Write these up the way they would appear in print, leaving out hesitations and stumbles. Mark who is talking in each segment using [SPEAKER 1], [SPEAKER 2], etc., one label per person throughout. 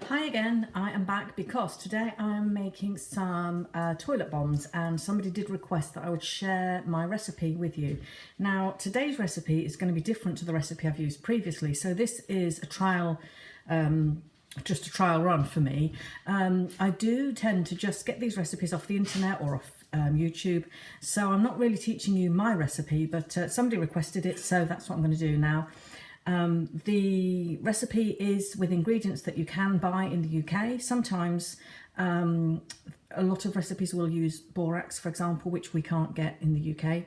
[SPEAKER 1] Hi again, I am back because today I am making some toilet bombs, and somebody did request that I would share my recipe with you. Now today's recipe is going to be different to the recipe I've used previously, so this is a trial, just a trial run for me. I do tend to just get these recipes off the internet or off YouTube, so I'm not really teaching you my recipe, but somebody requested it, so that's what I'm going to do now. The recipe is with ingredients that you can buy in the UK. Sometimes a lot of recipes will use borax, for example, which we can't get in the UK.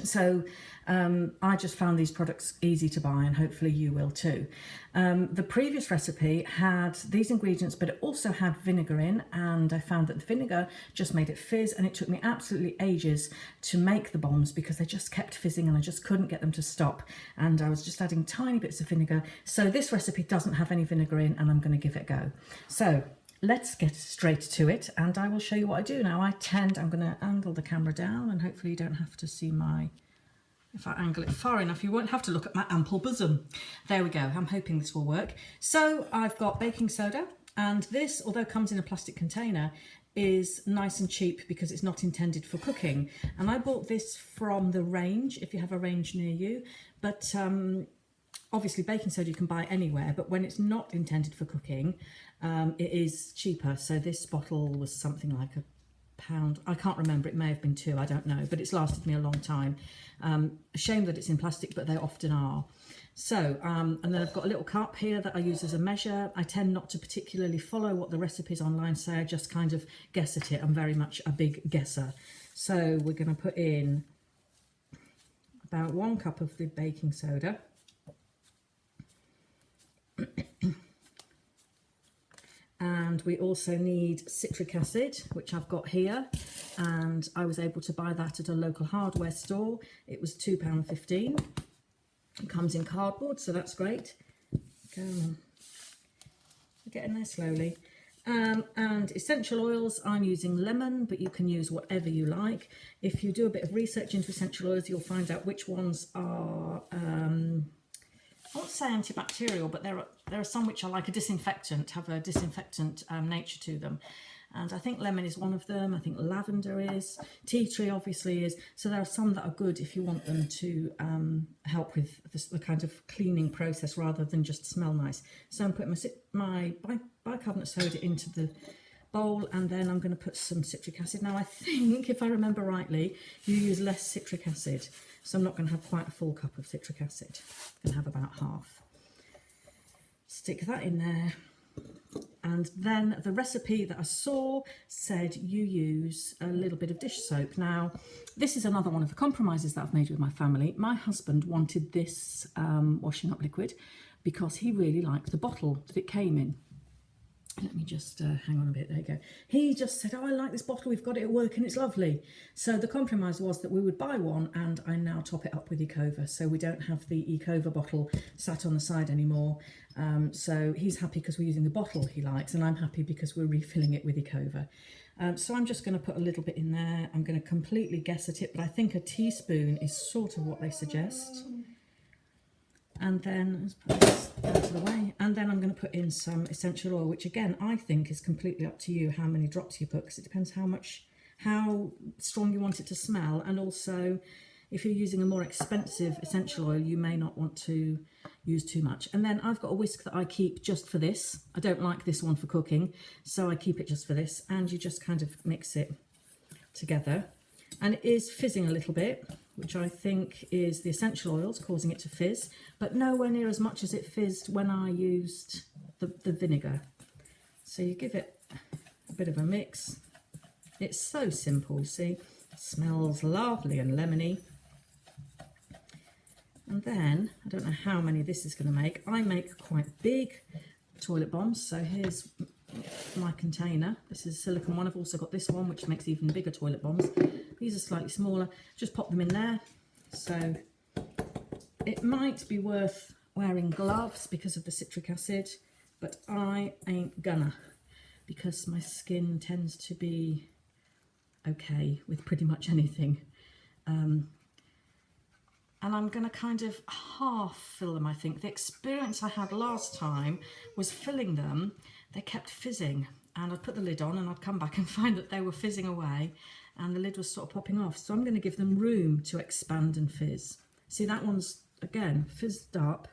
[SPEAKER 1] So I just found these products easy to buy, and hopefully you will too. The previous recipe had these ingredients, but it also had vinegar in, and I found that the vinegar just made it fizz, and it took me absolutely ages to make the bombs because they just kept fizzing and I just couldn't get them to stop, and I was just adding tiny bits of vinegar. So this recipe doesn't have any vinegar in, and I'm going to give it a go. So let's get straight to it, and I will show you what I do now. I'm going to angle the camera down, and hopefully you don't have to see if I angle it far enough, you won't have to look at my ample bosom. There we go. I'm hoping this will work. So I've got baking soda, and this, although it comes in a plastic container, is nice and cheap because it's not intended for cooking. And I bought this from the Range, if you have a Range near you, but obviously baking soda you can buy anywhere, but when it's not intended for cooking, it is cheaper. So this bottle was something like £1. I can't remember, it may have been 2, I don't know, but it's lasted me a long time. A shame that it's in plastic, but they often are. So, and then I've got a little cup here that I use as a measure. I tend not to particularly follow what the recipes online say, I just kind of guess at it. I'm very much a big guesser. So we're going to put in about 1 cup of the baking soda. And we also need citric acid, which I've got here, and I was able to buy that at a local hardware store. It was £2.15. It comes in cardboard, so that's great. Go on. We're getting there slowly. And essential oils, I'm using lemon, but you can use whatever you like. If you do a bit of research into essential oils, you'll find out which ones are I won't say antibacterial, but there are some which are like a disinfectant, have a disinfectant nature to them. And I think lemon is one of them. I think lavender is. Tea tree obviously is. So there are some that are good if you want them to help with the kind of cleaning process rather than just smell nice. So I'm putting my bicarbonate soda into the bowl, and then I'm going to put some citric acid. Now I think, if I remember rightly, you use less citric acid, so I'm not going to have quite a full cup of citric acid. I'm going to have about half. Stick that in there, and then the recipe that I saw said you use a little bit of dish soap. Now this is another one of the compromises that I've made with my family. My husband wanted this washing up liquid because he really liked the bottle that it came in. Let me just hang on a bit, there you go. He just said, oh, I like this bottle, we've got it at work and it's lovely. So the compromise was that we would buy one, and I now top it up with Ecova. So we don't have the Ecova bottle sat on the side anymore. So he's happy because we're using the bottle he likes, and I'm happy because we're refilling it with Ecova. So I'm just going to put a little bit in there. I'm going to completely guess at it, but I think a teaspoon is sort of what they suggest. And then, let's put this out of the way, and then I'm going to put in some essential oil, which again, I think is completely up to you how many drops you put, because it depends how strong you want it to smell, and also if you're using a more expensive essential oil, you may not want to use too much. And then I've got a whisk that I keep just for this. I don't like this one for cooking, so I keep it just for this, and you just kind of mix it together. And it is fizzing a little bit, which I think is the essential oils causing it to fizz, but nowhere near as much as it fizzed when I used the vinegar. So you give it a bit of a mix. It's so simple, you see. It smells lovely and lemony. And then, I don't know how many this is going to make. I make quite big toilet bombs, so here's my container. This is a silicone one. I've also got this one, which makes even bigger toilet bombs. These are slightly smaller. Just pop them in there. So it might be worth wearing gloves because of the citric acid, but I ain't gonna, because my skin tends to be okay with pretty much anything. and I'm going to kind of half fill them, I think. The experience I had last time was filling them, they kept fizzing, and I'd put the lid on and I'd come back and find that they were fizzing away and the lid was sort of popping off. So I'm going to give them room to expand and fizz. See, that one's, again, fizzed up.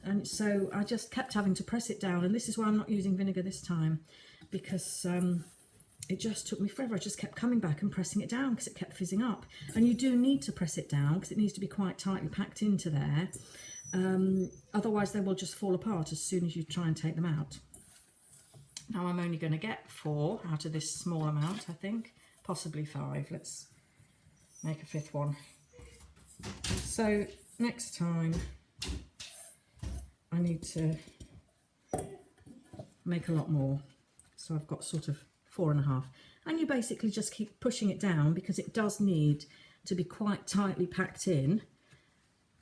[SPEAKER 1] And so I just kept having to press it down, and this is why I'm not using vinegar this time, because it just took me forever. I just kept coming back and pressing it down because it kept fizzing up. And you do need to press it down because it needs to be quite tightly packed into there. Otherwise they will just fall apart as soon as you try and take them out. Now I'm only going to get 4 out of this small amount, I think, possibly 5. Let's make a 5th one. So next time I need to make a lot more. So I've got sort of 4.5, and you basically just keep pushing it down because it does need to be quite tightly packed in.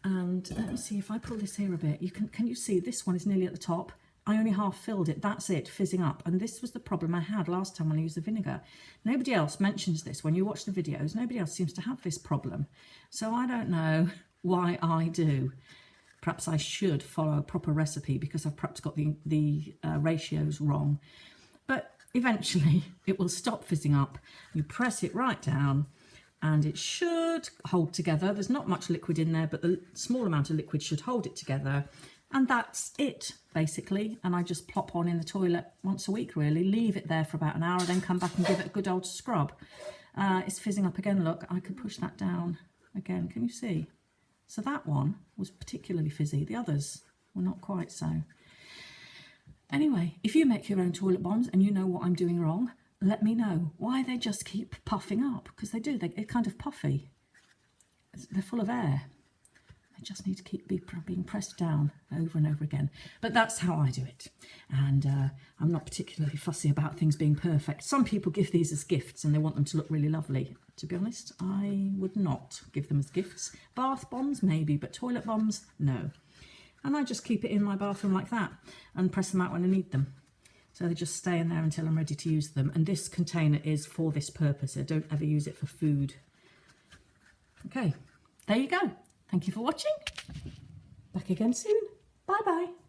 [SPEAKER 1] And let me see if I pull this here a bit. Can you see this one is nearly at the top? I only half filled it. That's it, fizzing up. And this was the problem I had last time when I used the vinegar. Nobody else mentions this when you watch the videos. Nobody else seems to have this problem. So I don't know why I do. Perhaps I should follow a proper recipe because I've perhaps got the ratios wrong. But eventually it will stop fizzing up. You press it right down and it should hold together. There's not much liquid in there, but the small amount of liquid should hold it together. And that's it, basically. And I just plop on in the toilet once a week, really. Leave it there for about an hour, then come back and give it a good old scrub. It's fizzing up again, look. I could push that down again. Can you see? So that one was particularly fizzy. The others were not quite so. Anyway, if you make your own toilet bombs and you know what I'm doing wrong, let me know. Why they just keep puffing up? Because they do. They're kind of puffy. They're full of air. They just need to keep being pressed down over and over again. But that's how I do it. And I'm not particularly fussy about things being perfect. Some people give these as gifts and they want them to look really lovely. To be honest, I would not give them as gifts. Bath bombs, maybe, but toilet bombs, no. And I just keep it in my bathroom like that and press them out when I need them. So they just stay in there until I'm ready to use them. And this container is for this purpose. I don't ever use it for food. Okay, there you go. Thank you for watching. Back again soon. Bye bye.